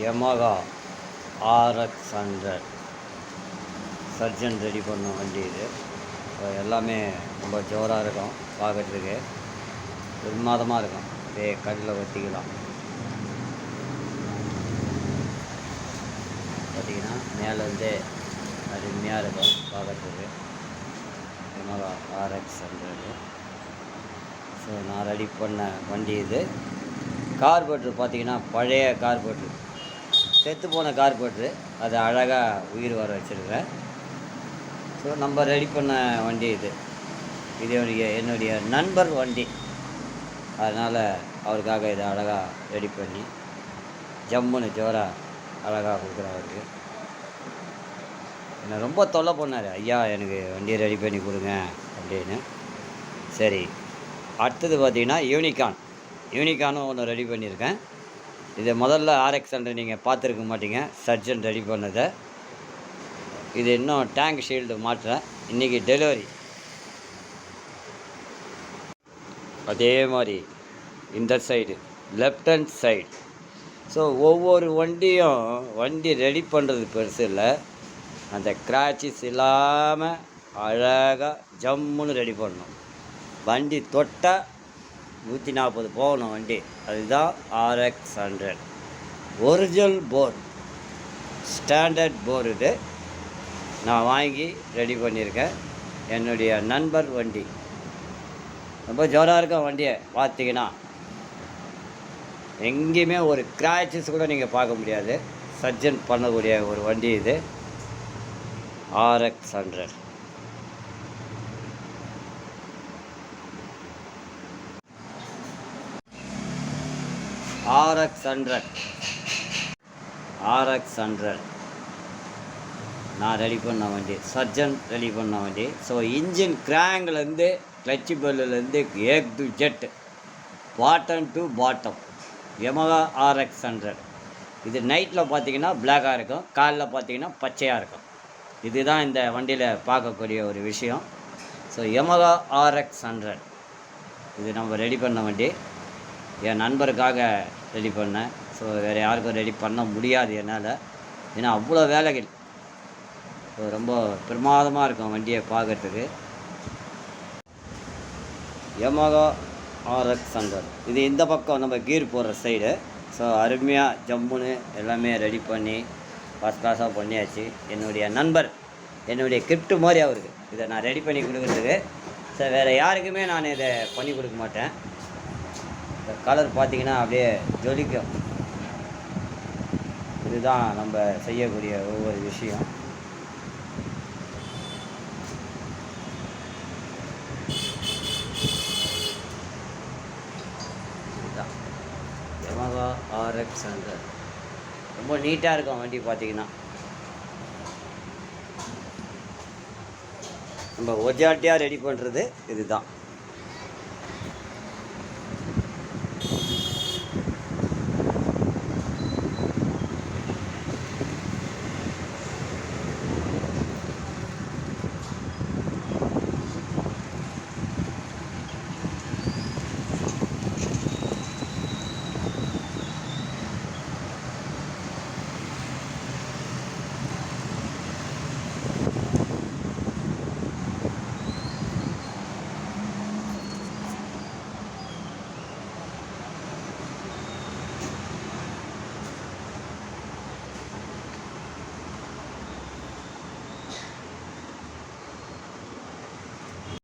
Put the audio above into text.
Yamaha RX100 surgeon ready பண்ண வண்டி இது. எல்லாமே ரொம்ப ஜோராக இருக்கும், பார்க்குறதுக்கு பிரமாதமாக இருக்கும். அப்படியே கல்லில் ஒத்திக்கலாம். பார்த்திங்கன்னா மேலேருந்தே அருமையாக இருக்கும் பார்க்குறதுக்கு. Yamaha RX100. ஸோ நான் ரெடி பண்ண வண்டி இது. கார்பெட்ரு பார்த்திங்கன்னா பழைய கார்பெட்ரு, செத்து போன கார்பெட்ரு, அதை அழகாக உயிர் வர வச்சுருக்கேன். ஸோ நம்ம ரெடி பண்ண வண்டி இது. இது என்னுடைய நண்பர் வண்டி, அதனால் அவருக்காக இதை அழகாக ரெடி பண்ணி ஜம்முன்னு ஜோராக அழகாக கொடுக்குறேன் அவருக்கு. என்னை ரொம்ப தொல்லை பண்ணார், ஐயா எனக்கு வண்டியை ரெடி பண்ணி கொடுங்க அப்படின்னு. சரி, அடுத்தது பார்த்திங்கன்னா யூனிகானும் ஒன்று ரெடி பண்ணியிருக்கேன். இது முதல்ல RX100 நீங்கள் பார்த்துருக்க மாட்டீங்க, சர்ஜன் ரெடி பண்ணதை. இது இன்னும் டேங்க் ஷீல்டு மாட்டுறேன், இன்றைக்கி டெலிவரி. அதே மாதிரி இந்த side left hand side. So ஒவ்வொரு வண்டி ரெடி பண்ணுறது பெருசு இல்லை, அந்த கிராச்சஸ் இல்லாமல் அழகாக ஜம்முன்னு ரெடி பண்ணணும். வண்டி தொட்டால் 140 போகணும் வண்டி. அதுதான் RX100 ஒரிஜினல் போர், ஸ்டாண்டர்ட் போர். இது நான் வாங்கி ரெடி பண்ணியிருக்கேன். என்னுடைய நண்பர் வண்டி, ரொம்ப ஜோராக இருக்கும் வண்டியை. பார்த்தீங்கன்னா எங்கேயுமே ஒரு கிராச்சஸ் கூட நீங்கள் பார்க்க முடியாது. சர்ஜன் பண்ணக்கூடிய ஒரு வண்டி இது RX100. RX100 நான் ரெடி பண்ண வண்டி, சர்ஜன் ரெடி பண்ண வண்டி. ஸோ இன்ஜின் கிராங்க்லேருந்து கிளட்சி பெல்லுலேருந்து ஏக் டு ஜெட், bottom to bottom, Yamaha RX100. இது நைட்டில் பார்த்தீங்கன்னா பிளாக்காக இருக்கும், காலில் பார்த்தீங்கன்னா பச்சையாக இருக்கும். இதுதான் இந்த வண்டியில் பார்க்கக்கூடிய ஒரு விஷயம். ஸோ யமஹா RX100 இது நம்ம ரெடி பண்ண வண்டி. என் நண்பருக்காக ரெடி பண்ணேன். ஸோ வேறு யாருக்கும் ரெடி பண்ண முடியாது என்னால், ஏன்னா அவ்வளோ வேலைகள். ஸோ ரொம்ப பிரமாதமாக இருக்கும் வண்டியை பார்க்குறதுக்கு. யமஹா RX100 இது இந்த பக்கம் நம்ம கீர் போடுற சைடு. ஸோ அருமையாக ஜம்முன்னு எல்லாமே ரெடி பண்ணி ஃபஸ்ட் கிளாஸாக பண்ணியாச்சு. என்னுடைய நண்பர், என்னுடைய கிஃப்ட்டு மாதிரி அவருக்கு இதை நான் ரெடி பண்ணி கொடுக்குறதுக்கு. ஸோ வேறு யாருக்குமே நான் இதை பண்ணி கொடுக்க மாட்டேன். இந்த கலர் பார்த்திங்கன்னா அப்படியே ஜொலிக்கும். இதுதான் நம்ம செய்யக்கூடிய ஒவ்வொரு விஷயம். இதுதான் யமஹா RX100. ரொம்ப நீட்டாக இருக்கும் வண்டி பார்த்திங்கன்னா. நம்ம ஒஜாட்டியாக ரெடி பண்ணுறது இதுதான்.